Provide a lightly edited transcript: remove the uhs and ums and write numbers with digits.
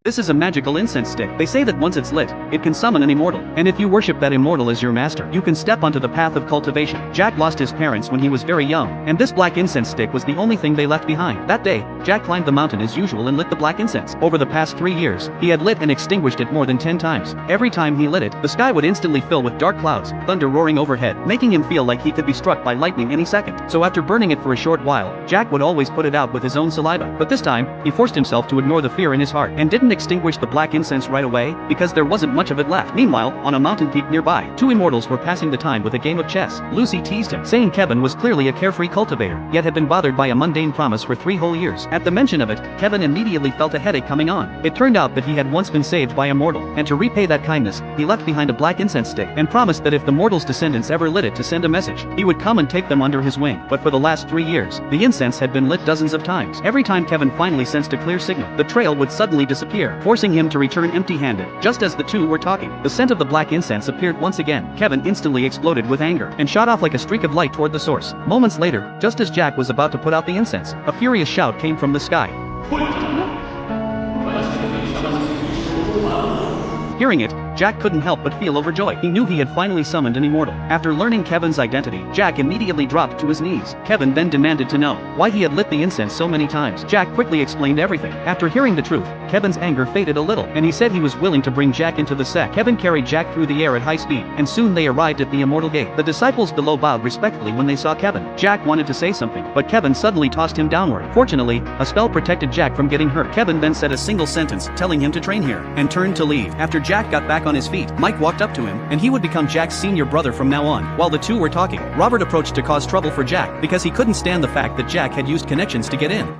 This is a magical incense stick. They say that once it's lit, it can summon an immortal. And if you worship that immortal as your master, you can step onto the path of cultivation. Jack lost his parents when he was very young, and this black incense stick was the only thing they left behind. That day, Jack climbed the mountain as usual and lit the black incense. Over the past 3 years, he had lit and extinguished it more than 10 times. Every time he lit it, the sky would instantly fill with dark clouds, thunder roaring overhead, making him feel like he could be struck by lightning any second. So after burning it for a short while, Jack would always put it out with his own saliva. But this time, he forced himself to ignore the fear in his heart, and didn't extinguish the black incense right away, because there wasn't much of it left. Meanwhile, on a mountain peak nearby, two immortals were passing the time with a game of chess. Lucy teased him, saying Kevin was clearly a carefree cultivator, yet had been bothered by a mundane promise for 3 whole years. At the mention of it, Kevin immediately felt a headache coming on. It turned out that he had once been saved by a mortal, and to repay that kindness, he left behind a black incense stick, and promised that if the mortal's descendants ever lit it to send a message, he would come and take them under his wing. But for the last 3 years, the incense had been lit dozens of times. Every time Kevin finally sensed a clear signal, the trail would suddenly disappear, forcing him to return empty-handed. Just as the two were talking, the scent of the black incense appeared once again. Kevin instantly exploded with anger, and shot off like a streak of light toward the source. Moments later, just as Jack was about to put out the incense, a furious shout came from the sky. Hearing it, Jack couldn't help but feel overjoyed. He knew he had finally summoned an immortal. After learning Kevin's identity, Jack immediately dropped to his knees. Kevin then demanded to know why he had lit the incense so many times. Jack quickly explained everything. After hearing the truth, Kevin's anger faded a little, and he said he was willing to bring Jack into the sect. Kevin carried Jack through the air at high speed, and soon they arrived at the immortal gate. The disciples below bowed respectfully when they saw Kevin. Jack wanted to say something, but Kevin suddenly tossed him downward. Fortunately, a spell protected Jack from getting hurt. Kevin then said a single sentence, telling him to train here, and turned to leave. After Jack got back on his feet, Mike walked up to him, and he would become Jack's senior brother from now on. While the two were talking, Robert approached to cause trouble for Jack, because he couldn't stand the fact that Jack had used connections to get in.